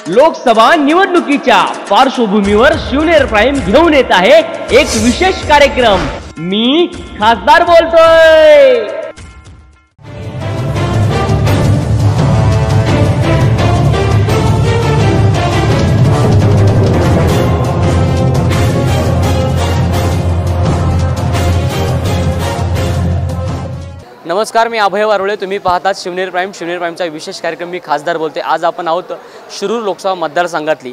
लोकसभा निवडणुकीच्या पार्श्वभूमीवर शिवनेर प्राईम घेऊन येत आहे एक विशेष कार्यक्रम। मी खासदार बोलतोय। नमस्कार, मी अभय वारुळे। तुम्ही पाहतात शिवनेर प्राईमचा विशेष कार्यक्रम। मी खासदार बोलते। आज आपण आहोत शिरूर लोकसभा मतदारसंघातली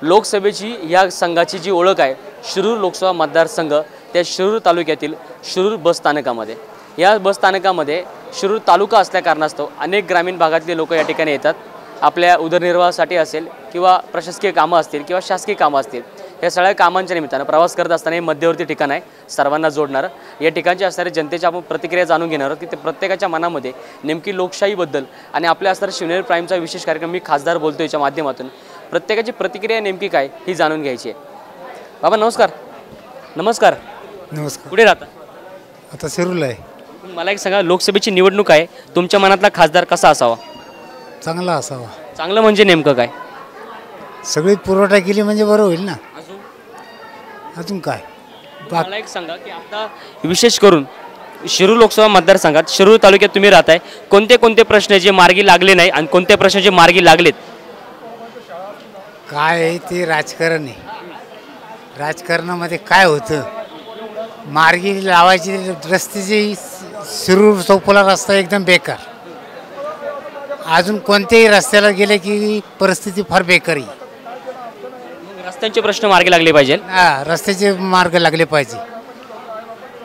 लोकसभेची या संघाची जी ओळख आहे शिरूर लोकसभा मतदारसंघ त्या शिरूर तालुक्यातील शिरूर बस स्थानकामध्ये। या बस स्थानकामध्ये शिरूर तालुका असल्या कारणास्तव अनेक ग्रामीण भागातले लोक या ठिकाणी येतात। आपल्या उदरनिर्वाहासाठी असेल किंवा प्रशासकीय कामं असतील किंवा शासकीय कामं असतील, या सगळ्या कामांच्या निमित्तानं प्रवास करत असताना हे मध्यवर्ती ठिकाण आहे सर्वांना जोडणारं। या ठिकाणचे असणारे जनतेच्या आपण प्रतिक्रिया जाणून घेणार आहोत की ते प्रत्येकाच्या मनामध्ये नेमकी लोकशाहीबद्दल आणि आपल्या असणाऱ्या शिवनेर प्राईमचा विशेष कार्यक्रम मी खासदार बोलतोय याच्या माध्यमातून प्रत्येकाची प्रतिक्रिया नेमकी काय ही जाणून घ्यायची आहे। बाबा नमस्कार। नमस्कार नमस्कार। कुठे राहता? आता शिरूरला आहे। मला एक सांगा, लोकसभेची निवडणूक आहे, तुमच्या मनातला खासदार कसा असावा? चांगला असावा। चांगलं म्हणजे नेमकं काय? सगळी पुरवठा केली म्हणजे बरं होईल ना। अजून काय? मला एक सांगा की आता विशेष करून शिरूर लोकसभा मतदारसंघात शिरूर तालुक्यात तुम्ही राहताय, कोणते कोणते प्रश्न जे मार्गी लागले नाही आणि कोणते प्रश्न जे मार्गी लागलेत? काय आहे ते राजकारण आहे। राजकारणामध्ये काय होतं, मार्गी लावायची रस्त्याची शिरूर चौफुला रस्ता एकदम बेकार। अजून कोणत्याही रस्त्याला गेले की परिस्थिती फार बेकार आहे। रस्त्यांचे प्रश्न मार्गी लागले पाहिजे। हां, रस्त्याचे मार्ग लागले पाहिजे।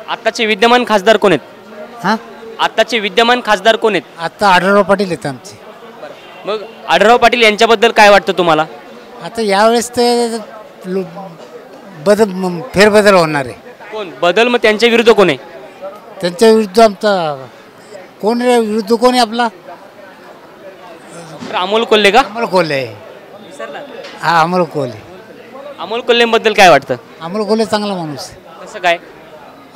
आताचे विद्यमान खासदार कोण आहेत? हां, आताचे विद्यमान खासदार कोण आहेत? आता आढळराव पाटील आहेत आमचे। मग आढळराव पाटील यांच्याबद्दल काय वाटतं तुम्हाला? आता यावेळेस ते फेरबदल होणार आहे। कोण बदल? मग त्यांच्या विरुद्ध कोण आहे? त्यांच्या विरुद्ध आमचा कोण आहे? विरुद्ध कोण आहे आपला? अमोल कोल्हे का? अमोल कोल्हे। हा, अमोल कोल्हे। अमोल कोल्हेबद्दल काय वाटतं? अमोल कोल्हे चांगला माणूस आहे। कसं काय?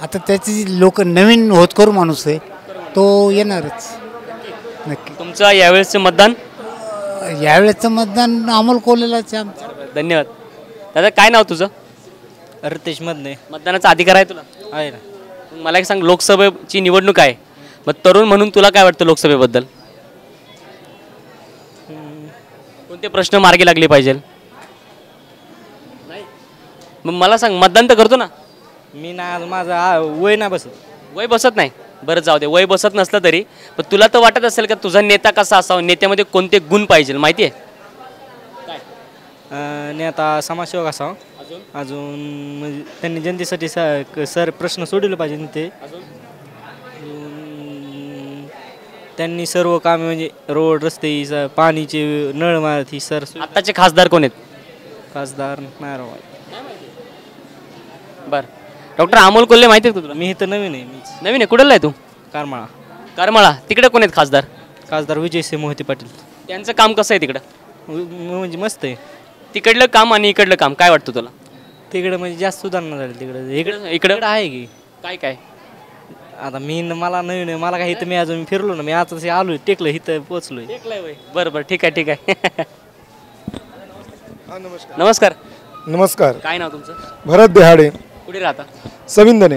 आता त्याची लोक नवीन होतकरू माणूस आहे, तो येणारच नक्की। तुमचं यावेळेसचं मतदान? यावेळेचं मतदान अमोल कोल्हेलाच आहे आमचं। धन्यवाद। दादा काय नाव तुझं? रितेश मधने। मतदानाचा अधिकार आहे तुला? आहे ना। मला एक सांग, लोकसभेची निवडणूक आहे, मग तरुण म्हणून तुला काय वाटतं लोकसभेबद्दल? कोणते प्रश्न मार्गी लागले पाहिजे? मग मला सांग, मतदान तर करतो ना? मी ना, माझं वय ना बसत। वय बसत नाही? बरं जाऊ दे, वय बसत नसलं तरी पण तुला तर वाटत असेल का तुझा नेता कसा असावा, नेत्यामध्ये कोणते गुण पाहिजे माहिती आहे? नेता समाजसेवक असावा। अजून म्हणजे त्यांनी जनतेसाठी सर प्रश्न सोडवले पाहिजे ते। त्यांनी सर्व कामे म्हणजे रोड, रस्ते, पाणीचे नळ मारत ही सर। आताचे खासदार कोण आहेत? खासदार नाही। बरं, डॉक्टर अमोल कोल्हे माहिती आहे का तुला? मी इथं नवीन आहे। नवीन आहे? कुठला आहे तू? करमाळा। करमाळा, तिकडे कोण आहेत खासदार? खासदार विजयसिंह मोहिते पाटील। त्यांचं काम कसं आहे तिकडं? म्हणजे मस्त आहे तिकडलं काम आणि इकडलं काम काय वाटतं तुला? तिकडे म्हणजे जास्त सुधारणा झाली तिकडे। इकडं आहे की काय काय? आता मला नवीन आहे, मला काय इथं मी अजून फिरलो ना, मी आता आलोय, टेकलं इथं पोचलोय। बरं बरं, ठीक आहे ठीक आहे। नमस्कार। नमस्कार। काय नाव तुमचं? भरत देहाडे। कुठे राहता? सविंदने।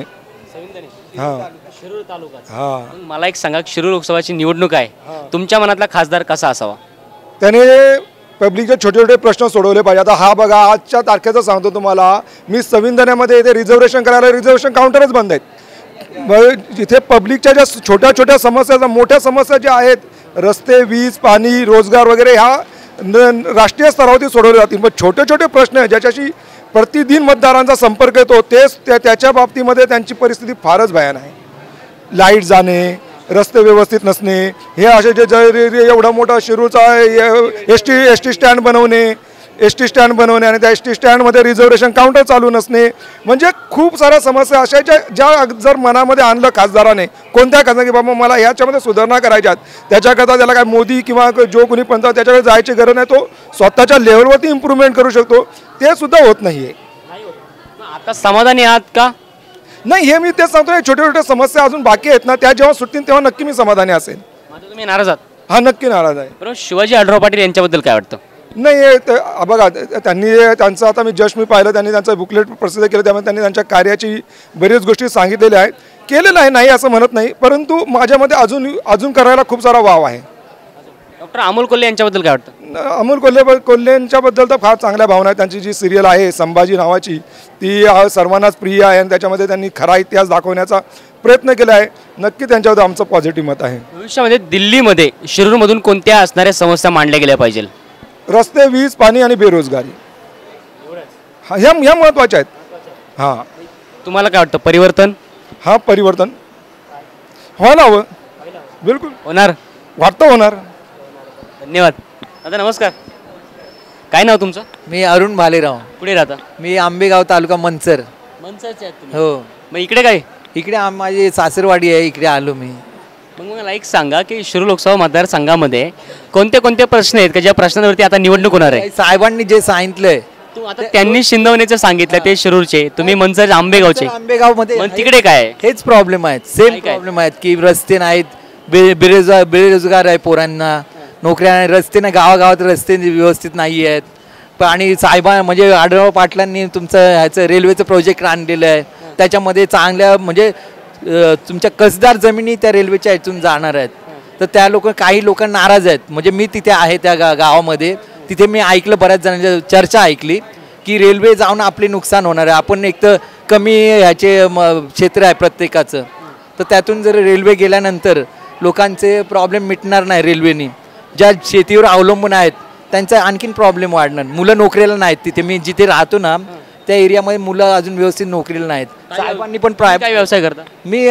हां, शिरूर तालुका। हां, मला एक सांगा, शिरूर लोकसभाची निवडणूक आहे, तुमच्या मनातला खासदार कसा असावा? त्याने पब्लिकचे छोटे छोटे प्रश्न सोडवले पाहिजे। आता हा बघा, आजच्या तारखेचं सांगतो तुम्हाला, मी सविंदनेमध्ये इथे रिझर्वेशन करायला रिझर्वेशन काउंटरच बंद आहेत। इथे पब्लिकच्या ज्या छोट्या छोट्या समस्या, मोठ्या समस्या ज्या आहेत, रस्ते, वीज, पाणी, रोजगार वगैरे, ह्या राष्ट्रीय स्तरावरती सोडवले जातील। पण छोटे छोटे प्रश्न आहेत ज्याच्याशी प्रतिदिन मतदारांचा संपर्क येतो, तेच त्याच्या बाबतीमध्ये त्यांची परिस्थिती फारच भयान आहे। लाईट जाणे, रस्ते व्यवस्थित नसणे, हे असे जे एवढा मोठा शिरूरचा एस टी स्टँड बनवणे आणि त्या एस टी स्टँडमध्ये रिझर्वेशन काउंटर चालू नसणे, म्हणजे खूप साऱ्या समस्या अशा ज्या जर मनामध्ये आणलं खासदाराने, कोणत्या खासदार की बाबा मला ह्याच्यामध्ये सुधारणा करायच्यात, त्याच्याकरता त्याला काय मोदी किंवा जो कोणी पंत त्याच्याकडे जायची गरज नाही, तो स्वतःच्या लेवलवरती इम्प्रूव्हमेंट करू शकतो, ते सुद्धा होत नाही आहे। आता समाधानी आहात का? नाही, हे मी तेच सांगतोय, छोट्या छोट्या समस्या अजून बाकी आहेत ना, त्या जेव्हा सुटतील तेव्हा नक्की मी समाधानी असेल। तुम्ही नाराज आहात? हा, नक्की नाराज आहे। बरोबर। शिवाजी आढळराव पाटील यांच्याबद्दल काय वाटतं? नाही बघा त्यांनी त्यांचं आता मी जस्ट मी पाहिलं, त्यांनी त्यांचं बुकलेट प्रसिद्ध केलं, त्यामुळे त्यांनी त्यांच्या कार्याची बरीच गोष्टी सांगितलेल्या आहेत, केलेलं आहे, नाही असं म्हणत नाही, परंतु माझ्यामध्ये अजून करायला खूप सारा वाव आहे. डॉक्टर अमोल कोल्हे यांच्याबद्दल काय वाटतं? अमोल कोल्हेंच्याबद्दल तर फार चांगल्या भावना आहेत. त्यांची जी सिरियल आहे संभाजी नावाची ती सर्वांनाच प्रिय आहे आणि त्याच्यामध्ये त्यांनी खरा इतिहास दाखवण्याचा प्रयत्न केला आहे. नक्की त्यांच्यावर आमचं पॉझिटिव्ह मत आहे. भविष्यामध्ये दिल्लीमध्ये शिरूरमधून कोणत्या असणाऱ्या समस्या मांडल्या गेल्या पाहिजे? रस्ते, वीज, पाणी आणि बेरोजगारी ह्या महत्त्वाच्या आहेत. हां, तुम्हाला काय वाटतं परिवर्तन? हा, परिवर्तन व्हायला हवं, बिलकुल होणार, वाटतं होणार. धन्यवाद. दादा नमस्कार, काय नाव तुमचं? मी अरुण भालेराव. कुठे राहता? मी आंबेगाव तालुका मंचर. मनसरचे आहेत तुम्ही? हो. मग इकडे काय? इकडे माझी सासरवाडी आहे, इकडे आलो मी. मग मला एक सांगा की शिरूर लोकसभा मतदारसंघामध्ये कोणते कोणते प्रश्न आहेत का ज्या प्रश्नांवरती आता निवडणूक होणार आहे? साहेबांनी जे सांगितलंय तू आता त्यांनी शिंदवण्याचं सांगितलं ते शिरूरचे, तुम्ही मनसर आंबेगावचे, आंबेगाव मध्ये मग तिकडे काय आहे? हेच प्रॉब्लेम आहेत, सेम काय? प्रॉब्लेम आहेत की रस्ते नाहीत, बेरोजगार आहे पोरांना, नोकऱ्या नाही, रस्ते नाही, गावागावात रस्ते व्यवस्थित नाही आहेत. पण आणि साहेबा म्हणजे आढळराव पाटलांनी तुमचं ह्याचं रेल्वेचं प्रोजेक्ट आणलेलं आहे, त्याच्यामध्ये चांगल्या म्हणजे तुमच्या कसदार जमिनी त्या रेल्वेच्या ह्यातून जाणार आहेत. तर त्या काही लोक नाराज आहेत. म्हणजे मी तिथे आहे त्या गावामध्ये, तिथे मी ऐकलं बऱ्याच जणांची चर्चा ऐकली की रेल्वे जाऊन आपले नुकसान होणार आहे. आपण एक तर कमी ह्याचे क्षेत्र आहे प्रत्येकाचं, तर त्यातून जर रेल्वे गेल्यानंतर लोकांचे प्रॉब्लेम मिटणार नाही. रेल्वेनी ज्या शेतीवर अवलंबून आहेत त्यांचा आणखीन प्रॉब्लेम वाढणार. मुलं नोकरीला नाहीत. तिथे मी जिथे राहतो ना त्या एरियामध्ये मुलं अजून व्यवस्थित नोकरीला नाहीत. साहेबांनी पण काय व्यवसाय करता? मी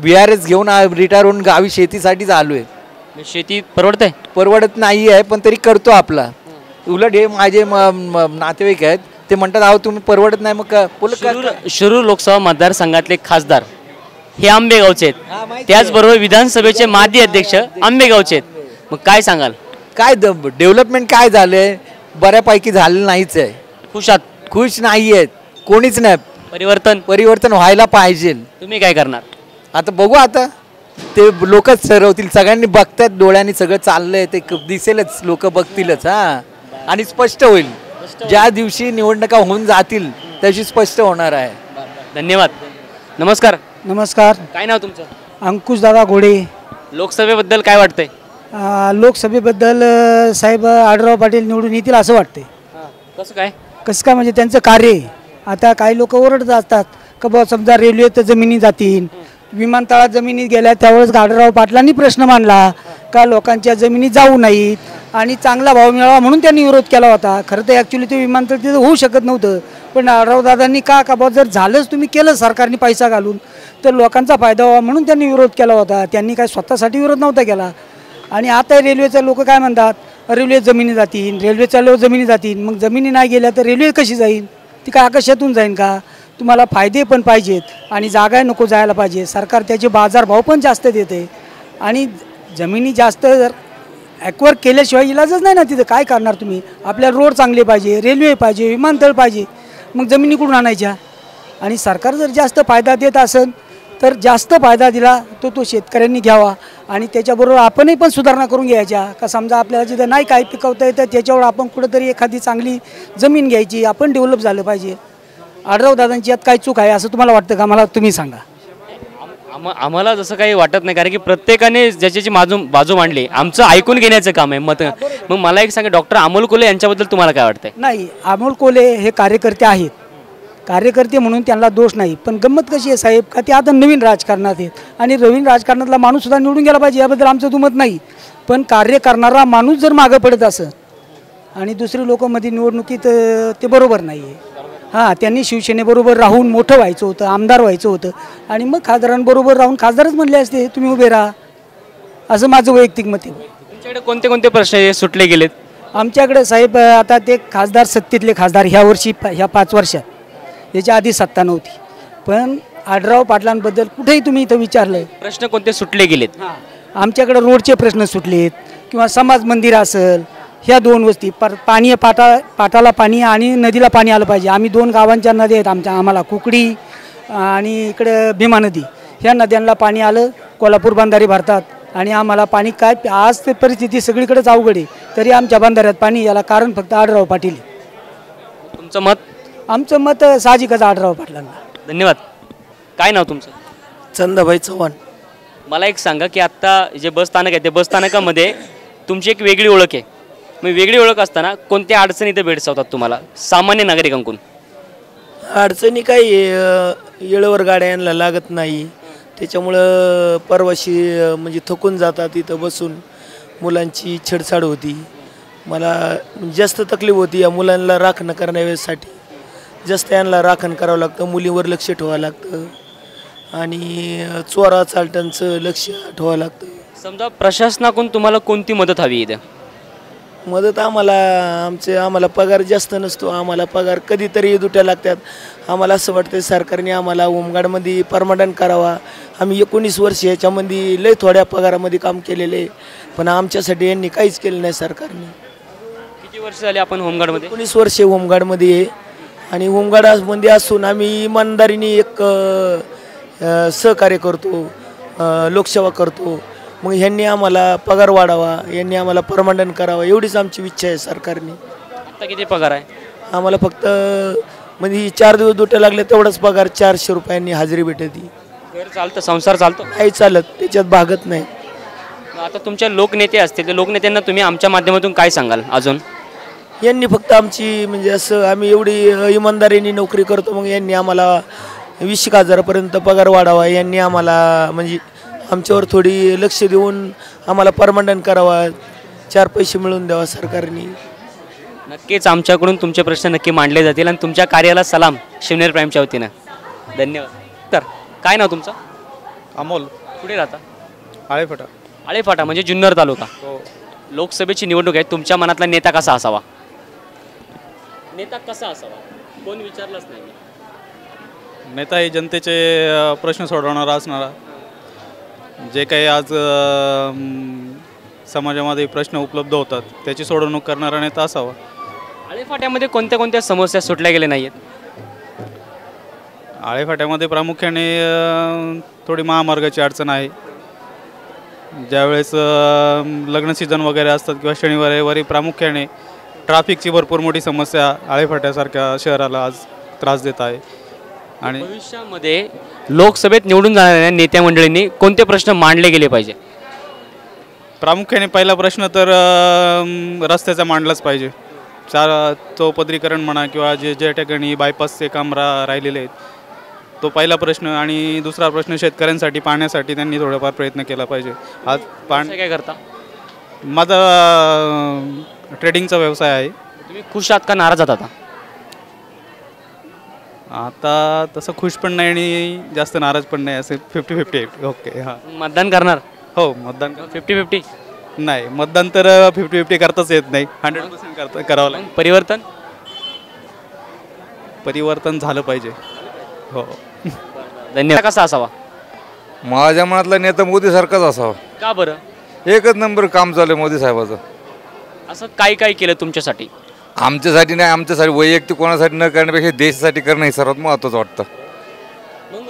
VRS घेऊन रिटायर होऊन गावी शेतीसाठीच आलो आहे. शेती परवडते? परवडत नाही आहे पण तरी करतो आपला. उलट हे माझे नातेवाईक आहेत, ते म्हणतात अहो तुम्ही परवडत नाही मग शिरूर लोकसभा मतदारसंघातले खासदार हे आंबेगावचे आहेत, त्याचबरोबर विधानसभेचे माजी अध्यक्ष आंबेगावचे आहेत. मग काय सांगाल? काय डेव्हलपमेंट काय झालंय? बऱ्यापैकी झालं नाहीच आहे. खुश नाही आहेत कोणीच नाही. परिवर्तन व्हायला पाहिजे. तुम्ही काय करणार? आता बघू, आता ते लोकच ठरवतील. सगळ्यांनी बघतात डोळ्यांनी सगळं चाललंय, ते दिसेलच, लोक बघतीलच. हां, आणि स्पष्ट होईल ज्या दिवशी निवडणुका होऊन जातील त्या दिवशी स्पष्ट होणार आहे. धन्यवाद. नमस्कार. नमस्कार. काय नाव तुमचं? अंकुश दादा घोडे. लोकसभेबद्दल काय वाटतंय? लोकसभेबद्दल साहेब आढळराव पाटील निवडून येतील असं वाटते. कसं काय? कसं काय म्हणजे त्यांचं कार्य. आता काही लोक ओरडत असतात का बाबा समजा रेल्वे तर जमिनी जातील, विमानतळात जमिनी गेल्या त्यावेळेस आढळराव पाटलांनी प्रश्न मांडला का लोकांच्या जमिनी जाऊ नाहीत आणि चांगला भाव मिळावा म्हणून त्यांनी विरोध केला होता. खरं तर ॲक्च्युली ते विमानतळ तिथं होऊ शकत नव्हतं, पण आढळराव दादांनी का बाबा जर झालंच तुम्ही केलं सरकारने पैसा घालून तर लोकांचा फायदा व्हावा म्हणून त्यांनी विरोध केला होता. त्यांनी काय स्वतःसाठी विरोध नव्हता केला. आणि आता रेल्वेचे लोक काय म्हणतात, रेल्वे जमिनी जातील, रेल्वे चालल्यावर जमिनी जातील. मग जमिनी नाही गेल्या तर रेल्वे कशी जाईल? ती काय आकाशातून जाईल का? तुम्हाला फायदे पण पाहिजेत आणि जागा नको जायला पाहिजे. सरकार त्याचे बाजारभाव पण जास्त देते आणि जमिनी जास्त जर ॲक्वायर केल्याशिवाय इलाजच नाही ना. तिथं काय करणार तुम्ही? आपल्याला रोड चांगले पाहिजे, रेल्वे पाहिजे, विमानतळ पाहिजे, मग जमिनी कुठून आणायच्या? आणि सरकार जर जास्त फायदा देत असेल तर जास्त फायदा दिला तो शेतकऱ्यांनी घ्यावा आणि त्याच्याबरोबर आपणही पण सुधारणा करून घ्यायच्या. का समजा आपल्याला जिथं नाही काय पिकवता येतं त्याच्यावर आपण कुठंतरी एखादी चांगली जमीन घ्यायची, आपण डेव्हलप झालं पाहिजे. आढळराव दादांची यात काय चूक आहे असं तुम्हाला वाटतं का? मला तुम्ही सांगा. आम्हाला जसं काही वाटत नाही, कारण की प्रत्येकाने ज्याची बाजू मांडली, आमचं ऐकून घेण्याचं काम आहे मत. मग मला एक सांगा, डॉक्टर अमोल कोल्हे यांच्याबद्दल तुम्हाला काय वाटतंय? नाही, अमोल कोल्हे हे कार्यकर्ते आहेत, कार्यकर्ते म्हणून त्यांना दोष नाही. पण गंमत कशी आहे साहेब का ते आता नवीन राजकारणात आहेत आणि नवीन राजकारणातला माणूससुद्धा निवडून गेला पाहिजे याबद्दल आमचं दुमत नाही. पण कार्य करणारा माणूस जर मागं पडत असं आणि दुसरी लोकांमध्ये निवडणुकीत ते बरोबर नाही आहे. हां, त्यांनी शिवसेनेबरोबर राहून मोठं व्हायचं होतं, आमदार व्हायचं होतं आणि मग खासदारांबरोबर राहून खासदारच म्हणले असते तुम्ही उभे राहा, असं माझं वैयक्तिक मत आहे. तुमच्याकडे कोणते कोणते प्रश्न सुटले गेलेत? आमच्याकडे साहेब आता ते खासदार सत्तेतले खासदार ह्या वर्षी ह्या 5 वर्षात, याच्या आधी सत्ता नव्हती, पण आढळराव पाटलांबद्दल कुठेही तुम्ही इथं विचारलं प्रश्न कोणते सुटले गेलेत? आमच्याकडे रोडचे प्रश्न सुटलेत किंवा समाज मंदिर असेल, ह्या 2 वस्ती पाणी पाटाला पाणी आणि नदीला पाणी आलं पाहिजे. आम्ही 2 गावांच्या नद्या आहेत आम्हाला कुकडी आणि इकडे भीमा नदी, ह्या नद्यांना पाणी आलं, कोल्हापूर बंधारे भरतात आणि आम्हाला पाणी काय आज ते परिस्थिती सगळीकडेच अवघड आहे, तरी आमच्या बंधाऱ्यात पाणी याला कारण फक्त आढळराव पाटील आहे. तुमचं मत? आमचं मत साहजिकच आढळराव पाटलांना. धन्यवाद. काय नाव तुमचं? चंदाबाई चव्हाण. मला एक सांगा की आत्ता जे बस स्थानक आहे ते बस स्थानकामध्ये तुमची एक वेगळी ओळख आहे. मग वेगळी ओळख असताना कोणत्या अडचणी इथे भेडसावतात तुम्हाला सामान्य नागरिकांकडून? अडचणी काही येळेवर गाड्या यांना लागत नाही, त्याच्यामुळं परवाशी म्हणजे थकून जातात इथं बसून. मुलांची छेडछाड होती, मला जास्त तकलीफ होती या मुलांना राखण करण्यासाठी. जास्त यांना राखण करावं लागतं, मुलींवर लक्ष ठेवावं लागतं आणि चोरा चालटांचं लक्ष ठेवावं लागतं. समजा प्रशासनाकडून तुम्हाला कोणती मदत हवी इथे? मदत आम्हाला पगार जास्त नसतो, आम्हाला पगार कधीतरी दुट्या लागतात. आम्हाला असं वाटतं सरकारने आम्हाला होमगार्डमध्ये परमनंट करावा. आम्ही 19 वर्ष याच्यामध्ये लय थोड्या पगारामध्ये काम केलेले, पण आमच्यासाठी यांनी काहीच केलं नाही सरकारने. किती वर्ष झाली आपण होमगार्डमध्ये? 19 वर्षे होमगार्डमध्ये आहे आणि होमगार्डमध्ये असून आम्ही इमानदारीने एक सहकार्य करतो, लोकसेवा करतो. मग ह्यांनी आम्हाला पगार वाढावा, यांनी आम्हाला परमनंट करावा एवढीच आमची इच्छा आहे सरकारने. आता किती पगार आहे? आम्हाला फक्त म्हणजे 4 दिवस दुट्या लागल्या तेवढाच पगार 400 रुपयांनी हजेरी भेटते. घर चालतं, संसार चालतो? नाही चालत, त्याच्यात भागत नाही. आता तुमच्या लोकनेते असतील, त्या लोकनेत्यांना तुम्ही आमच्या माध्यमातून काय सांगाल अजून? यांनी फक्त आमची म्हणजे असं आम्ही एवढी इमानदारीने नोकरी करतो, मग यांनी आम्हाला 20,000पर्यंत पगार वाढावा. यांनी आम्हाला म्हणजे आमच्यावर थोडी लक्ष देऊन आम्हाला परमनंट करावा, 4 पैसे मिळवून द्यावा सरकारने. नक्कीच आमच्याकडून तुमचे प्रश्न नक्की मांडले जातील आणि तुमच्या कार्याला सलाम शिवनेर प्राईमच्या वतीनं. धन्यवाद. तर काय नाव तुमचं? अमोल. कुठे राहता? आळेफाटा. आळेफाटा म्हणजे जुन्नर तालुका. लोकसभेची निवडणूक आहे, तुमच्या मनातला नेता कसा असावा? नेता कसा असावा कोण विचारलंच नाही. नेता हे जनतेचे प्रश्न सोडवणारा असणारा, जे काही आज समाजामध्ये प्रश्न उपलब्ध होतात त्याची सोडवणूक करणारा नेता असावा. आळेफाट्यामध्ये कोणत्या कोणत्या समस्या सुटल्या गेल्या नाही आहेत? आळेफाट्यामध्ये प्रामुख्याने थोडी महामार्गाची अडचण आहे. ज्यावेळेस लग्न सीझन वगैरे असतात किंवा शनिवार रविवारी प्रामुख्याने ट्रॅफिकची भरपूर मोठी समस्या आळेफाट्यासारख्या शहराला आज त्रास देत आहे. आणि भविष्यामध्ये लोकसभेत निवडून जाणाऱ्या नेत्या मंडळींनी कोणते प्रश्न मांडले गेले पाहिजे? प्रामुख्याने पहिला प्रश्न तर रस्त्याचा मांडलाच पाहिजे. चौपदरीकरण म्हणा किंवा जे ठिकाणी बायपासचे काम राहिलेले आहेत तो पहिला प्रश्न. आणि दुसरा प्रश्न शेतकऱ्यांसाठी पाण्यासाठी त्यांनी थोडाफार प्रयत्न केला पाहिजे. आज काय करता? माझा ट्रेडिंगचा व्यवसाय आहे. तुम्ही खुश आहात का नाराज आहात आता? आता तसं खुश पण नाही आणि जास्त नाराज पण नाही, असे 50-50. ओके. हां. मतदान करणार? हो, मतदान 50-50 नाही, मतदान तर 50-50 करताच येत नाही, 100% करावं लागेल. परिवर्तन झालं पाहिजे. हो. धन्यवाद. कसा असावा? माझ्या मनातला नेता मोदीसारखाच असावा. का बरं? एकच नंबर काम चालू आहे मोदी साहेबाचं. असं काय काय केलं तुमच्यासाठी? आमच्यासाठी नाही, आमच्यासाठी वैयक्तिक कोणासाठी न करण्यापेक्षा देशासाठी करणं हे सर्वात महत्त्वाचं वाटतं. मग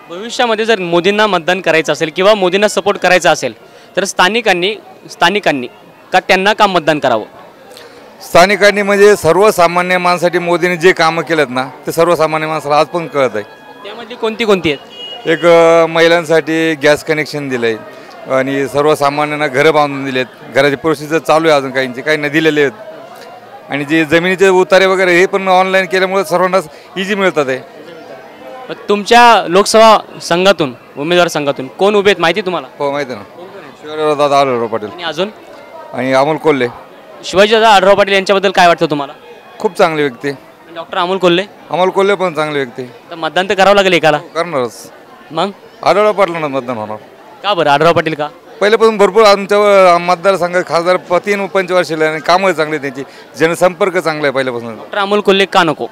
भविष्यामध्ये जर मोदींना मतदान करायचं असेल किंवा मोदींना सपोर्ट करायचा असेल तर स्थानिकांनी का त्यांना का मतदान करावं? स्थानिकांनी म्हणजे सर्वसामान्य माणसासाठी मोदींनी जे कामं केलेत ना ते सर्वसामान्य माणसाला आज पण कळत आहे. त्यामधली कोणती आहेत? एक महिलांसाठी गॅस कनेक्शन दिलं आहे आणि सर्वसामान्यांना घरं बांधून दिलेत. घराची प्रोसिजर चालू आहे, अजून काही न दिलेले आहेत. आणि जे जमिनीचे उतारे वगैरे हे पण ऑनलाईन केल्यामुळे सर्वांनाच इझी मिळतात आहे. तुमच्या लोकसभा संघातून उमेदवार संघातून कोण उभे आहेत माहिती तुम्हाला? हो, माहिती आहे ना. शिवाजीदादा आढळराव पाटील आणि अजून आणि अमोल कोल्हे. शिवाजीदादा आढळराव पाटील यांच्याबद्दल काय वाटतं तुम्हाला? खूप चांगली व्यक्ती. डॉक्टर अमोल कोल्हे पण चांगली व्यक्ती. तर मतदान तर करावं लागेल एकाला. करणारच. मग आढळराव पाटलांना मतदान होणार. का बरं आढळराव पाटील का? पहिल्यापासून भरपूर आमच्या मतदारसंघात खासदार 3 पंचवार्षिक आणि कामं चांगले, त्यांची जनसंपर्क चांगला आहे पहिल्यापासून. डॉक्टर अमोल कोल्हे का नको?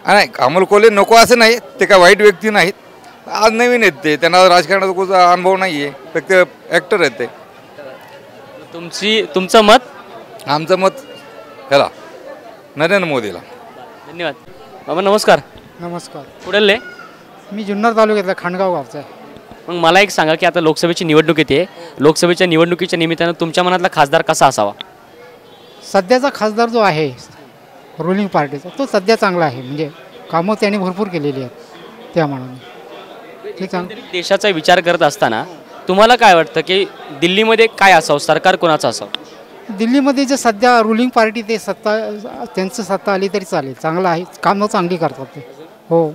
नाही, अमोल कोल्हे नको असं नाही, ते काय वाईट व्यक्ती नाहीत. आज नवीन आहेत ते, त्यांना राजकारणाचा खूप अनुभव नाही आहे, फक्त ॲक्टर आहेत ते. तुमचं मत? आमचं मत ह्याला नरेंद्र मोदीला. धन्यवाद. बाबा नमस्कार. नमस्कार. कुठले? मी जुन्नर तालुक्यातला खांडगाव गावचा आहे. मग मला एक सांगा की आता लोकसभेची निवडणूक येते, लोकसभेच्या निवडणुकीच्या निमित्तानं तुमच्या मनातला खासदार कसा असावा? सध्याचा खासदार जो आहे रुलिंग पार्टीचा तो सध्या चांगला आहे, म्हणजे कामं त्याने भरपूर केलेली आहेत त्या मानाने ते देशाचा विचार करत असताना तुम्हाला काय वाटतं की दिल्लीमध्ये काय असावं, सरकार कोणाचं असावं? दिल्लीमध्ये जे सध्या रुलिंग पार्टी ते त्यांचं सत्ता आली तरी चालेल, चांगलं आहे, कामं चांगली करतात ते. हो.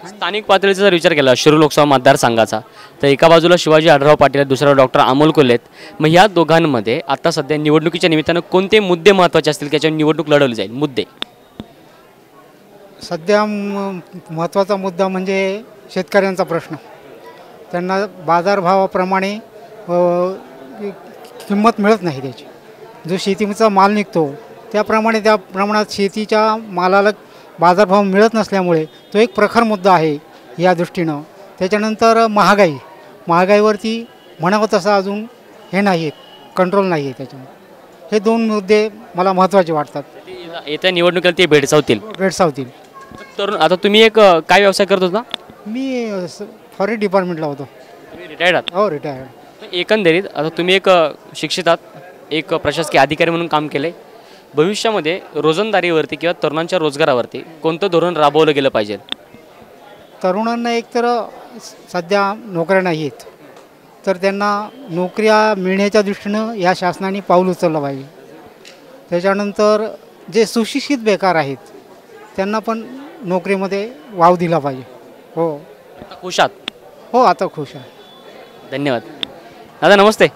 स्थानिक पातळीचा जर विचार केला शिरूर लोकसभा मतदारसंघाचा, तर एका बाजूला शिवाजी आढळराव पाटील आहेत, दुसरा डॉक्टर अमोल कोल्हे आहेत. मग ह्या दोघांमध्ये आता सध्या निवडणुकीच्या निमित्तानं कोणते मुद्दे महत्त्वाचे असतील की याच्यावर निवडणूक लढवली जाईल? मुद्दे सध्या महत्त्वाचा मुद्दा म्हणजे शेतकऱ्यांचा प्रश्न. त्यांना बाजारभावाप्रमाणे किंमत मिळत नाही त्याची. जो शेतीचा माल निघतो त्याप्रमाणे त्या प्रमाणात शेतीच्या मालाला बाजारभाव मिळत नसल्यामुळे तो एक प्रखर मुद्दा आहे या दृष्टीनं. त्याच्यानंतर महागाईवरती म्हणावं तसं अजून हे नाही आहे, कंट्रोल नाही आहे त्याच्यामुळे. हे दोन मुद्दे मला महत्त्वाचे वाटतात. येत्या निवडणुकीला ते भेडसावतील. तरुण आता तुम्ही एक काय व्यवसाय करत होता? मी फॉरेस्ट डिपार्टमेंटला होतो. तुम्ही रिटायर्ड आहात? हो, रिटायर्ड. एकंदरीत आता तुम्ही एक शिक्षित आहात, एक प्रशासकीय अधिकारी म्हणून काम केलं आहे. भविष्यामध्ये रोजंदारीवरती किंवा तरुणांच्या रोजगारावरती कोणतं धोरण राबवलं गेलं पाहिजे? तरुणांना एकतर सध्या नोकऱ्या नाही आहेत, तर त्यांना नोकऱ्या मिळण्याच्या दृष्टीनं या शासनाने पाऊल उचललं पाहिजे. त्याच्यानंतर जे सुशिक्षित बेकार आहेत त्यांना पण नोकरीमध्ये वाव दिला पाहिजे. हो. आता खुश आहात? हो, आता खुश आहे. धन्यवाद. दादा नमस्ते,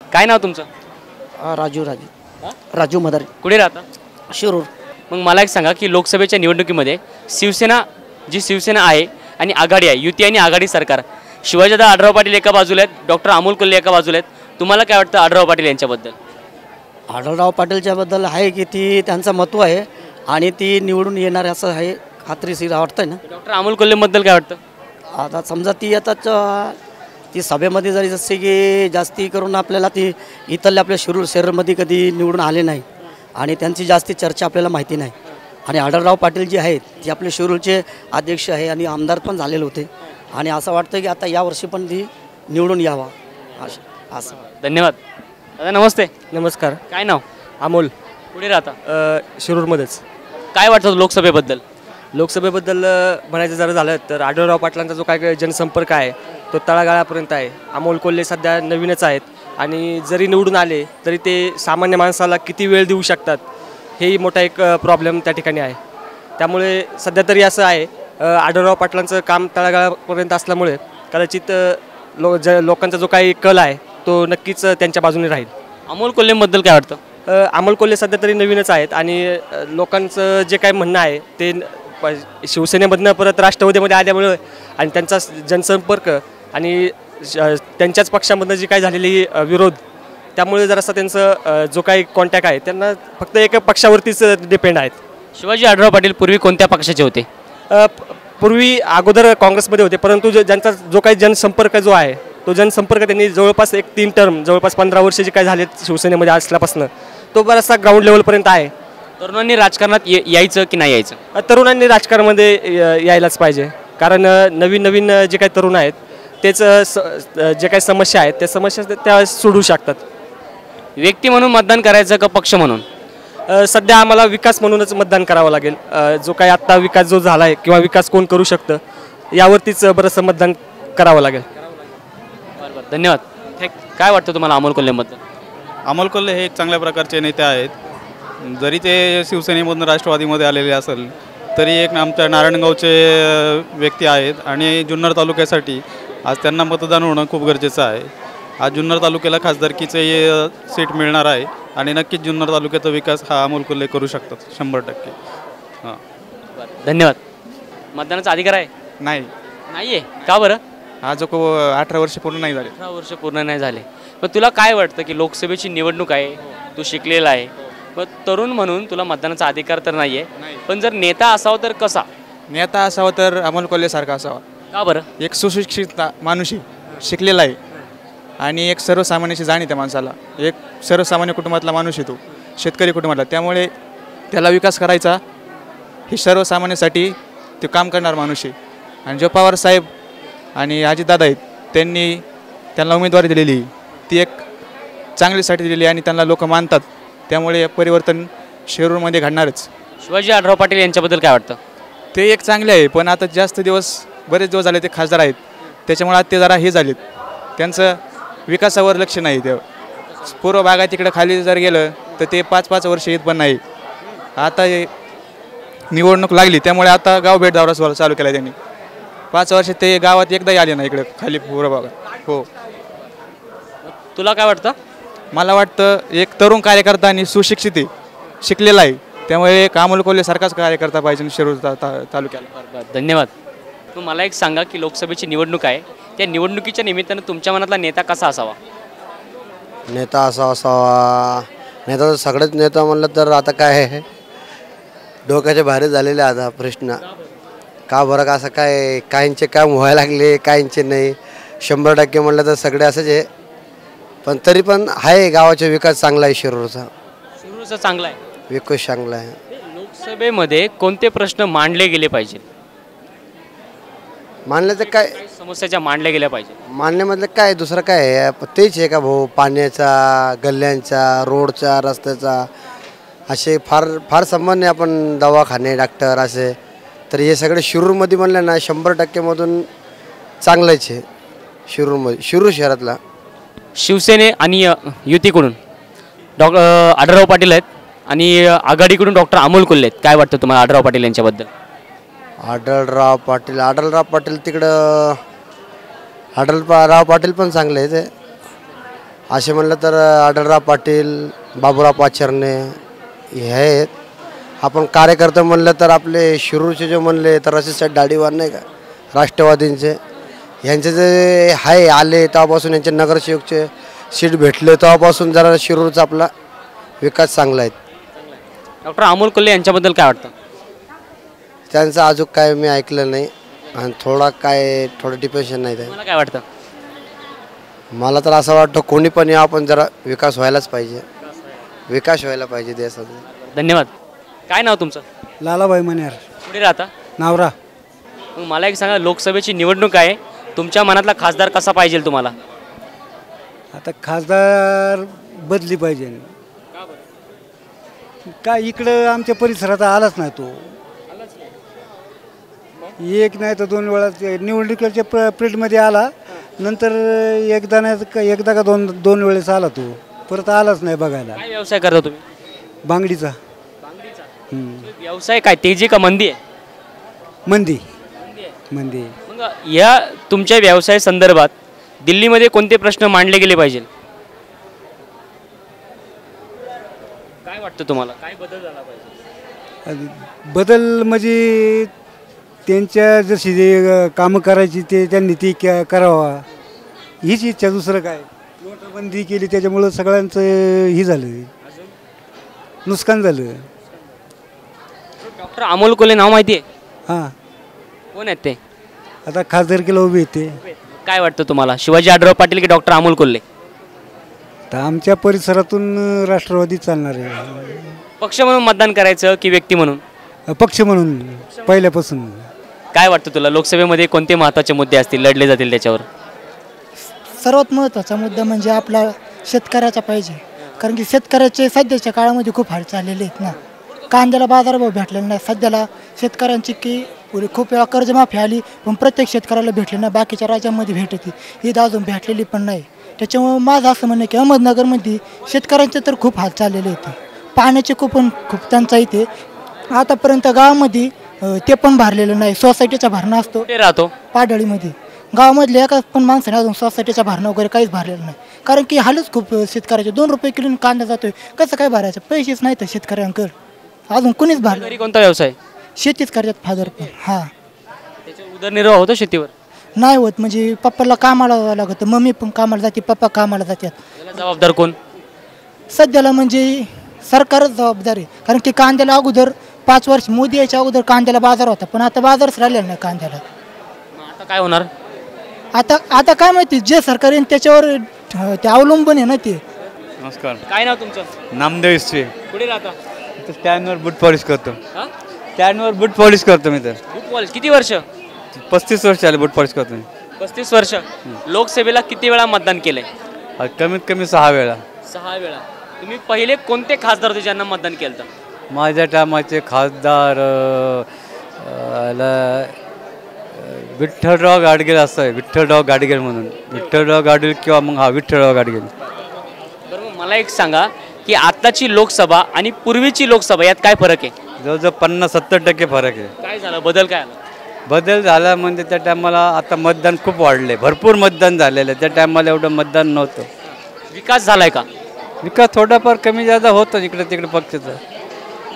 काय नाव तुमचं? राजू मदार. कुठे राहता? शिरूर. मग मला एक सांगा की लोकसभेच्या निवडणुकीमध्ये शिवसेना आहे आणि आघाडी आहे, युती आणि आघाडी सरकार. शिवाजीदादा आढळराव पाटील एका बाजूला आहेत, डॉक्टर अमोल कोल्हे एका बाजूला आहेत. तुम्हाला काय वाटतं आढळराव पाटील यांच्याबद्दल? आढळराव पाटीलच्याबद्दल आहे की ती त्यांचं महत्त्व आहे आणि ती निवडून येणार असं आहे, खात्रीशीर वाटतंय ना. डॉक्टर अमोल कोल्हेबद्दल काय वाटतं? आता समजा ती आता ती सभेमध्ये जरी जसे की जास्ती करून आपल्याला ती इथल्या आपल्या शिरूर शहरामध्ये कधी निवडून आले नाही आणि त्यांची जास्ती चर्चा आपल्याला माहिती नाही. आणि आढळराव पाटील जे आहेत ते आपले शिरूरचे अध्यक्ष आहे आणि आमदार पण झालेले होते आणि असं वाटतं की आता यावर्षी पण ती निवडून यावा असं. धन्यवाद. दादा नमस्ते. नमस्कार. काय नाव? अमोल. कुठे राहता? शिरूरमध्येच. काय वाटतं लोकसभेबद्दल? लोकसभेबद्दल म्हणायचं जर झालं तर आढळराव पाटलांचा जो काय जनसंपर्क आहे तो तळागाळापर्यंत आहे. अमोल कोल्हे सध्या नवीनच आहेत आणि जरी निवडून आले तरी ते सामान्य माणसाला किती वेळ देऊ शकतात हेही मोठा एक प्रॉब्लेम त्या ठिकाणी आहे. त्यामुळे सध्या तरी असं आहे आढळराव पाटलांचं काम तळागाळापर्यंत असल्यामुळे कदाचित लोकांचा जो काही कल आहे तो नक्कीच त्यांच्या बाजूने राहील. अमोल कोल्हेबद्दल काय वाटतं? अमोल कोल्हे सध्या तरी नवीनच आहेत आणि लोकांचं जे काही म्हणणं आहे ते शिवसेनेमधनं परत राष्ट्रवादीमध्ये आल्यामुळे आणि त्यांचा जनसंपर्क आणि त्यांच्याच पक्षामधनं जी काही झालेली विरोध त्यामुळे जरासा त्यांचं जो काही कॉन्टॅक्ट आहे त्यांना फक्त एका पक्षावरतीच डिपेंड आहेत. शिवाजी आढळराव पाटील पूर्वी कोणत्या पक्षाचे होते? पूर्वी अगोदर काँग्रेसमध्ये होते, परंतु ज्यांचा जो काही जनसंपर्क जो आहे तो जनसंपर्क त्यांनी जवळपास 3 टर्म जवळपास 15 वर्ष जे काय झालेत शिवसेनेमध्ये असल्यापासून तो बराचसा ग्राउंड लेवलपर्यंत आहे. तरुणांनी राजकारणात यायचं की नाही यायचं? तरुणांनी राजकारणामध्ये यायलाच पाहिजे, कारण नवीन जे काही तरुण आहेत तेच जे काही समस्या आहेत त्या समस्या त्या सोडवू शकतात. व्यक्ती म्हणून मतदान करायचं का पक्ष म्हणून? सध्या आम्हाला विकास म्हणूनच मतदान करावं लागेल. जो काही आत्ता विकास जो झाला आहे किंवा विकास कोण करू शकतं यावरतीच बरंचसं मतदान करावं लागेल. धन्यवाद. काय वाटतं तुम्हाला अमोल कोल्हेबद्दल? अमोल कोल्हे हे एक चांगल्या प्रकारचे नेते आहेत. जरी ते शिवसेनेमधून राष्ट्रवादीमध्ये आलेले असेल तरी एक आमच्या नारायणगावचे व्यक्ती आहेत आणि जुन्नर तालुक्यासाठी आज त्यांना मतदान होणं खूप गरजेचं आहे. आज जुन्नर तालुक्याला खासदारकीचे सीट मिळणार आहे आणि नक्कीच जुन्नर तालुक्याचा विकास हा अमोल कोल्हे करू शकतात 100%. हां, धन्यवाद. मतदानाचा अधिकार आहे? नाही आहे. का बरं? हा जो 18 वर्ष पूर्ण नाही झाले. 18 वर्ष पूर्ण नाही झाले. पण तुला काय वाटतं की लोकसभेची निवडणूक आहे, तू शिकलेला आहे, पण तरुण म्हणून तुला मतदानाचा अधिकार तर नाही आहे, पण जर नेता असावा तर कसा नेता असावा? तर अमोल कोल्हेसारखा असावा. का बरं? एक सुशिक्षित माणूस शिकलेला आहे आणि एक सर्वसामान्याची जाणीव त्या माणसाला. एक सर्वसामान्य कुटुंबातला माणूस आहे तो, शेतकरी कुटुंबातला, त्यामुळे त्याला विकास करायचा हे सर्वसामान्यासाठी ते काम करणार माणूस आहे. आणि जो पवार साहेब आणि अजितदादा आहेत त्यांना उमेदवारी दिलेली ती एक चांगलीसाठी दिलेली आणि त्यांना लोक मानतात, त्यामुळे परिवर्तन शिरूरमध्ये घडणारच. शिवाजी आढराव पाटील यांच्याबद्दल काय वाटतं? ते एक चांगले आहे, पण आता बरेच दिवस झाले ते खासदार आहेत, त्याच्यामुळे आता ते जरा हे झालेत, त्यांचं विकासावर लक्ष नाही. ते पूर्व भागात तिकडं खाली जर गेलं तर ते 5-5 वर्ष येत पण नाही. आता हे निवडणूक लागली त्यामुळे आता गाव भेट दौरा चालू केला त्यांनी. 5 वर्ष ते गावात एकदाही आले नाही इकडं खाली पूर्व भागात. हो. तुला काय वाटतं? मला वाटतं एक तरुण कार्यकर्ता आणि सुशिक्षित आहे, शिकलेला आहे, त्यामुळे एक अमोल कोल्हे सारखाच कार्यकर्ता पाहिजे शिरूर तालुक्याला. धन्यवाद. तू मला एक सांगा की लोकसभेची निवडणूक आहे, त्या निवडणुकीच्या निमित्तानं तुमच्या मनातला नेता कसा असावा? नेता असावा नेता तर सगळेच नेता म्हणलं तर आता काय आहे, डोक्याच्या बाहेर झालेले आता प्रश्न. का बरं का असं काय, काहींचे काम व्हायला लागले, काहींचे नाही. 100% म्हणलं तर सगळे असंच आहे, पण तरी पण आहे गावाचा विकास चांगला आहे. शिरूरचा चांगला आहे, विकास चांगला आहे. लोकसभेमध्ये कोणते प्रश्न मांडले गेले पाहिजे? मानलं तर काय समस्याच्या मांडल्या गेल्या पाहिजे? मानण्यामधलं काय दुसरं काय आहे, तेच आहे का भाऊ, पाण्याचा, गल्ल्यांचा, रोडचा, रस्त्याचा, असे फार फार सामान्य आपण दवाखाने, डॉक्टर असे, तर हे सगळे शिरूरमध्ये म्हणलं ना 100% मधून चांगलंच आहे. शिरूर शहरातला शिवसेने आणि युतीकडून आढळराव पाटील आहेत आणि आघाडीकडून डॉक्टर अमोल कोल्हे आहेत. काय वाटतं तुम्हाला आढळराव पाटील यांच्याबद्दल? आढळराव पाटील तिकडं आढळराव पाटील पण चांगले आहेत. असे म्हणलं तर आढळराव पाटील, बाबूराव पाचरणे हे आहेत. आपण कार्यकर्ते म्हणलं तर आपले शिरूरचे जे म्हणले तर असे साहेब दाढीवार नाही का, राष्ट्रवादींचे, यांचे जे आहे आले तेव्हापासून, यांचे नगरसेवकचे सीट भेटले तेव्हापासून जरा शिरूरचा आपला विकास चांगला आहे. डॉक्टर अमोल कोल्हे यांच्याबद्दल काय वाटतं? त्यांचं अजून काय मी ऐकलं नाही आणि थोडं डिप्रेशन नाही. मला काय वाटतं? मला तर असं वाटतं कोणी पण या, आपण जरा विकास व्हायलाच पाहिजे, विकास व्हायला पाहिजे देशाचा. धन्यवाद. काय नाव तुमचं? लालाबाई मनेर. कुठे राहता? नावरा. मग मला एक सांगा, लोकसभेची निवडणूक आहे, तुमच्या मनातला खासदार कसा पाहिजे तुम्हाला? आता खासदार बदली पाहिजे. काय इकडं आमच्या परिसरात आलाच नाही तो. एक नाही तर 2 वेळा निवडणुकीच्या पिरियडमध्ये आला, नंतर एकदा का दोन वेळेस आला तो, परत आलाच नाही बघायला. काय व्यवसाय करता तुम्ही? बांगडीचा. व्यवसाय काय तेजी का मंदी आहे? मंदी. मग या तुमच्या व्यवसाय संदर्भात दिल्लीमध्ये कोणते प्रश्न मांडले गेले पाहिजे? काय वाटतं तुम्हाला, काय बदल झाला पाहिजे? बदल म्हणजे त्यांच्या जशी जे कामं करायची ते त्यांनी ती करावा हीच इच्छा, दुसरं काय. नोटबंदी केली त्याच्यामुळं सगळ्यांचं ही झालं, नुकसान झालं. डॉक्टर अमोल कोल्हे नाव माहिती आहे? हां. कोण आहेत ते? आता खासदारकीला उभे येते. काय वाटतं तुम्हाला, शिवाजी आढराव पाटील की डॉक्टर अमोल कोल्हे? तर आमच्या परिसरातून राष्ट्रवादी चालणार आहे. पक्ष म्हणून मतदान करायचं की व्यक्ती म्हणून? पक्ष म्हणून पहिल्यापासून. काय वाटतं तुला, लोकसभेमध्ये कोणते महत्त्वाचे मुद्दे असतील लढले जातील त्याच्यावर? सर्वात महत्त्वाचा मुद्दा म्हणजे आपला शेतकऱ्याचा पाहिजे, कारण की शेतकऱ्याचे सध्याच्या काळामध्ये खूप हाल चाललेले आहेत ना. कांद्याला बाजारभाव भेटलेला नाही सध्याला. शेतकऱ्यांची की खूप वेळा कर्जमाफी आली पण प्रत्येक शेतकऱ्याला भेटले नाही, बाकीच्या राज्यांमध्ये भेटते, ही अजून भेटलेली पण नाही. त्याच्यामुळे माझं असं म्हणणं की अहमदनगरमध्ये शेतकऱ्यांचे तर खूप हाल चाललेले आहेत. पाण्याचे खूप टंचाई इथे आतापर्यंत गावामध्ये ते पण भरलेलं नाही. सोसायटीचा भरणा असतो राहतो पाडळीमध्ये, गावामधल्या एका पण माणसाने अजून सोसायटीचा भरणा वगैरे काहीच भरलेलं नाही, कारण की हालच खूप शेतकऱ्याचे. 2 रुपये किलो कांदा जातोय, कसं काय भरायचं, पैसेच नाही तर शेतकऱ्यांकडे. अजून कोणीच भरलं. कोणता व्यवसाय? शेतीच करतात फादर पण. हां, त्याचा उदरनिर्वाह होतो शेतीवर? नाही होत, म्हणजे पप्पाला कामाला जावं लागतं, मम्मी पण कामाला जाते, पप्पा कामाला जातात. जबाबदार कोण सध्याला? म्हणजे सरकारच जबाबदार आहे, कारण की कांद्याला अगोदर 5 वर्ष मोदी यायच्या अगोदर कांद्याला बाजार होता, पण आता बाजारच राहिलेला नाही कांद्याला. आता काय होणार? आता काय माहिती, जे सरकार येईल त्याच्यावर ते अवलंबून आहे ना ते. नमस्कार. काय नाव तुमचं? नामदेव इसचे. कुठे राहता? स्टँडवर बूट पॉलिश करतो. स्टँडवर बूट पॉलिश करतो मी तर. बूट पॉलिश किती वर्ष? 35 वर्ष आले बूट पॉलिश करतो मी. 35 वर्ष. लोकसभेला किती वेळा मतदान केलंय? कमीत कमी 6 वेळा. 6 वेळा. तुम्ही पहिले कोणते खासदार होते ज्यांना मतदान केलं होतं? माझ्या टायमाचे खासदार विठ्ठलराव गाडगीळ असं आहे, विठ्ठलराव गाडगीळ म्हणून. विठ्ठलराव गाडगीळ किंवा मग विठ्ठलराव गाडगीळ. बरोबर. मला एक सांगा की आताची लोकसभा आणि पूर्वीची लोकसभा यात काय फरक आहे? जवळजवळ 50-70% फरक आहे. काय झालं, बदल काय आला? बदल झाला म्हणजे त्या टायमाला आता मतदान खूप वाढले, भरपूर मतदान झालेलं आहे. त्या टायमाला एवढं मतदान नव्हतं. विकास झालाय का? विकास थोडाफार कमी जादा होतं इकडे तिकडे पक्षाचा.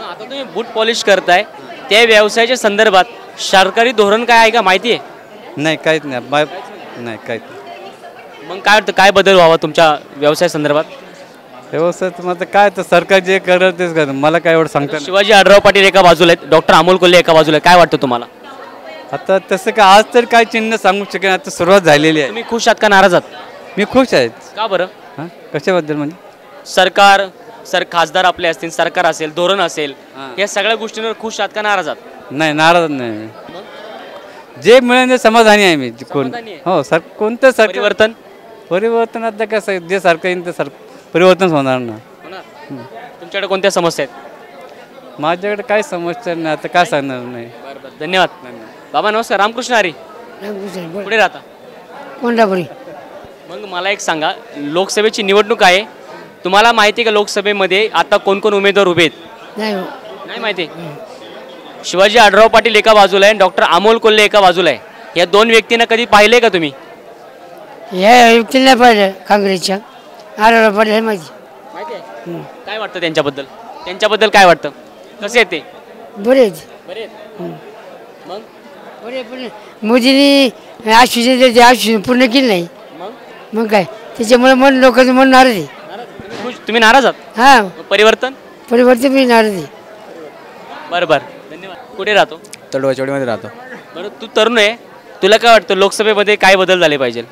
आता तुम्ही बूट पॉलिश करताय, त्या व्यवसायाच्या संदर्भात सरकारी धोरण काय आहे का माहिती आहे? नाही, काहीच नाही. नाही, काहीच नाही. मग काय वाटतं, काय बदल व्हावा तुमच्या व्यवसाय संदर्भात? व्यवस्थित मग काय तर सरकार जे करत तेच करत, मला काय एवढं सांगता. शिवाजी आढराव पाटील एका बाजूला आहेत, डॉक्टर अमोल कोल्हे एका बाजूला आहेत. काय वाटतं तुम्हाला? आता तसं काय आज तर काय चिन्ह सांगू शकेन. आता सुरुवात झालेली आहे. तुम्ही खुश आहात का नाराज आहात? मी खुश आहे. का बरं? हां, कशाबद्दल म्हणजे? सरकार खासदार आपले असतील, सरकार असेल, धोरण असेल, या सगळ्या गोष्टींवर खुश आहात का नाराज आहात? नाही, नाराज नाही. जे मिळेल ते समाधानी आहे मी. कोण हो सर, कोणतं सर परिवर्तन आता कसं जे सारखं येईल ते परिवर्तन होणार ना. तुमच्याकडे कोणत्या समस्या आहेत? माझ्याकडे काय समस्या नाही, आता काय सांगणार नाही. धन्यवाद. बाबा नमस्कार. रामकृष्ण हरी. कुठे राहता? कोंडापुरी. मग मला एक सांगा, लोकसभेची निवडणूक आहे, तुम्हाला माहिती आहे का लोकसभेमध्ये आता कोण कोण उमेदवार उभे आहेत? नाही माहिती. शिवाजी आढराव पाटील एका बाजूला आहे, डॉक्टर अमोल कोल्हे एका बाजूला आहे. या दोन व्यक्तींना कधी पाहिले का तुम्ही? या व्यक्तीला पाहिलं काँग्रेसच्या आढराव पाटील माहिती आहे. काय वाटतं त्यांच्याबद्दल? त्यांच्याबद्दल काय वाटतं? कसे आहेत ते? बरे मग बरे. मोदींनी आश्वासन पूर्ण केलं नाही. मग काय त्याच्यामुळे मन लोकांचं मन नाराज आहे. तुम्ही नाराज आहात? हां. परिवर्तन मी नाराज आहे. बरोबर. धन्यवाद. कुठे राहतो? तळवचवाडीमध्ये राहतो. बरं, तू तरुण आहे, तुला काय वाटतं लोकसभेमध्ये काय बदल झाले पाहिजे?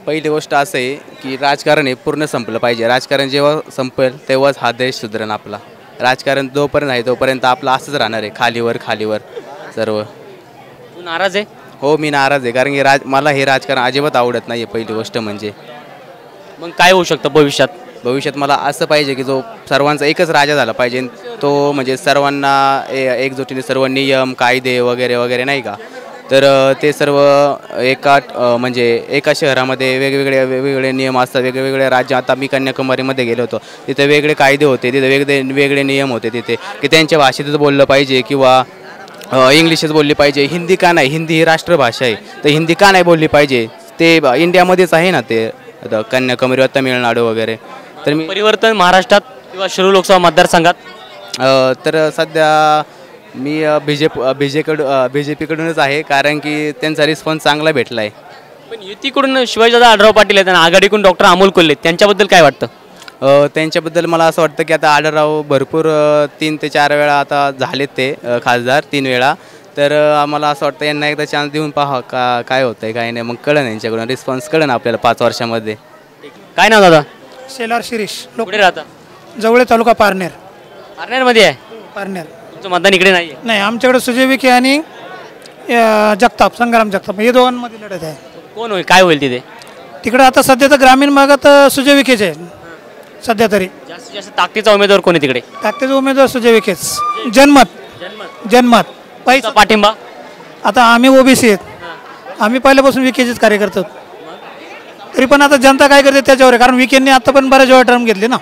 पहिली गोष्ट असं आहे की राजकारण हे पूर्ण संपलं पाहिजे. राजकारण जेव्हा संपेल तेव्हाच हा देश सुधारेल आपला. राजकारण जोपर्यंत आहे तोपर्यंत आपलं असंच राहणार आहे, खालीवर सर्व. तू नाराज आहे? हो, मी नाराज आहे, कारण की मला हे राजकारण अजिबात आवडत नाही आहे पहिली गोष्ट म्हणजे. मग काय होऊ शकतं भविष्यात? भविष्यात मला असं पाहिजे की जो सर्वांचा एकच राजा झाला पाहिजे, तो म्हणजे सर्वांना एकजुटीने सर्व नियम कायदे वगैरे वगैरे नाही का, तर ते सर्व म्हणजे एका शहरामध्ये वेगवेगळे नियम असतात, वेगवेगळे राज्य. आता मी कन्याकुमारीमध्ये गेलो होतो, तिथे वेगळे कायदे होते, तिथे वेगळे नियम होते तिथे, की त्यांच्या भाषेतच बोललं पाहिजे किंवा इंग्लिशच बोलली पाहिजे. हिंदी का नाही? हिंदी ही राष्ट्रभाषा आहे, तर हिंदी का नाही बोलली पाहिजे? ते इंडियामध्येच आहे ना, ते कन्याकुमारी तमिळनाडू वगैरे. तर मी परिवर्तन महाराष्ट्रात किंवा शिरूर लोकसभा मतदारसंघात तर सध्या मी BJP कडूनच आहे, कारण की त्यांचा रिस्पॉन्स चांगला भेटला आहे. पण युतीकडून शिवाजीदादा आढराव पाटील आहेत आणि आघाडीकडून डॉक्टर अमोल कोल्हे, त्यांच्याबद्दल काय वाटतं? त्यांच्याबद्दल मला असं वाटतं की आता आढराव भरपूर 3 ते 4 वेळा आता झालेत ते खासदार, 3 वेळा. तर आम्हाला असं वाटतं यांना एकदा चान्स देऊन पहा काय होतं आहे काय नाही, मग कळलं यांच्याकडून रिस्पॉन्स कळलं आपल्याला 5 वर्षामध्ये. काय नाव दादा? शेलार शिरीष. कुठे राहता? जवळे तालुका पारनेर. पारनेरमध्ये आहे? पारनेर. तुमचं मतदान इकडे नाही? नाही, आमच्याकडे सुजय विखे आणि जगताप, संग्राम जगताप, हे दोघांमध्ये लढत आहे. कोण होईल, काय होईल तिथे? तिकडे आता सध्या तर ग्रामीण भागात सुजय विखेच आहे सध्या तरी. जास्तीत जास्त ताकदीचा उमेदवार कोण आहे तिकडे? ताकदीचा उमेदवार सुजय विखेच. जनमत पैसा पाठिंबा. आता आम्ही ओबीसी आहेत, आम्ही पहिल्यापासून विखेचेच कार्यकर्ते, तरी पण आता जनता काय करते त्याच्यावर आहे, कारण विखेंनी आता पण बऱ्याच वेळा टर्म घेतले ना,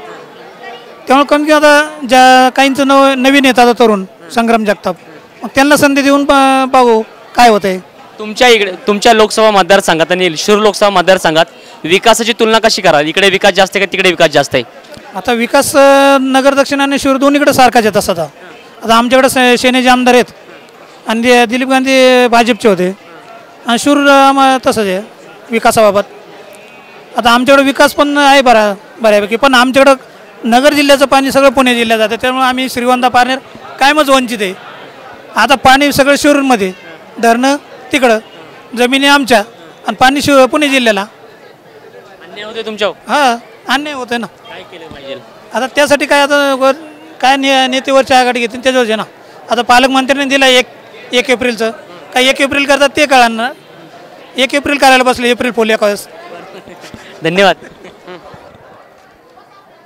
त्यामुळे कमी की आता ज्या काहींचं नवीन येतात आता तरुण संग्राम जगताप, मग त्यांना संधी देऊन पाहू काय होतंय. तुमच्या लोकसभा मतदारसंघात आणि शिरूर लोकसभा मतदारसंघात विकासाची तुलना कशी कराल? इकडे विकास जास्त आहे का तिकडे विकास जास्त आहे? आता विकास नगर दक्षिण आणि शिरूर दोन्हीकडे सारखाच आहे तसा. आता आमच्याकडे सेनेचे आमदार आहेत आणि दिलीप गांधी भाजपचे होते, आणि शिरूर तसंच आहे विकासाबाबत. आता आमच्याकडे विकास पण आहे बऱ्यापैकी, पण आमच्याकडं नगर जिल्ह्याचं पाणी सगळं पुणे जिल्ह्यात जातं, त्यामुळे आम्ही श्रीगोंदा पारनेर कायमच वंचित आहे. आता पाणी सगळं शिरूरमध्ये, धरणं तिकडं, जमिनी आमच्या आणि पाणी पुणे जिल्ह्याला. अन्याय होते तुमच्या? हां, अन्याय होते ना. काय केलं पाहिजे आता त्यासाठी काय आता काय नेतेवरची आघाडी घेतील त्याच्यावरच आहे ना. आता पालकमंत्र्यांनी दिला 1 एप्रिलचं, काय 1 एप्रिल करतात ते कळणार. 1 एप्रिल करायला बसले, एप्रिल फुल एका वेळेस. धन्यवाद.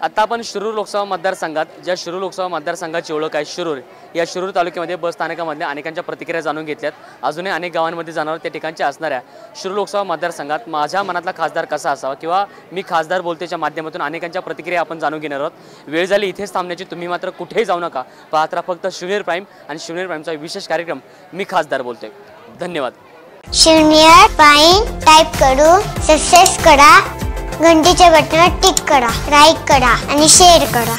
आता आपण शिरूर लोकसभा मतदारसंघात, ज्या शिरूर लोकसभा मतदारसंघाची ओळख आहे शिरूर, या शिरूर तालुक्यामध्ये बस स्थानकामधल्या अनेकांच्या प्रतिक्रिया जाणून घेतल्यात. अजूनही अनेक गावांमध्ये जाणार त्या ठिकाणच्या असणाऱ्या शिरूर लोकसभा मतदारसंघात माझ्या मनातला खासदार कसा असावा किंवा मी खासदार बोलतेच्या माध्यमातून अनेकांच्या प्रतिक्रिया आपण जाणून घेणार आहोत. वेळ झाली इथेच थांबण्याची. तुम्ही मात्र कुठेही जाऊ नका. पाहत राहा फक्त शिवनेर प्राईम आणि शिवनेर प्राईमचा विशेष कार्यक्रम मी खासदार बोलतोय. धन्यवाद. शिवनेर प्राईम टाईप करून सबस्क्राइब करा, घंटीच्या बटनावर टिक करा, लाईक करा आणि शेअर करा.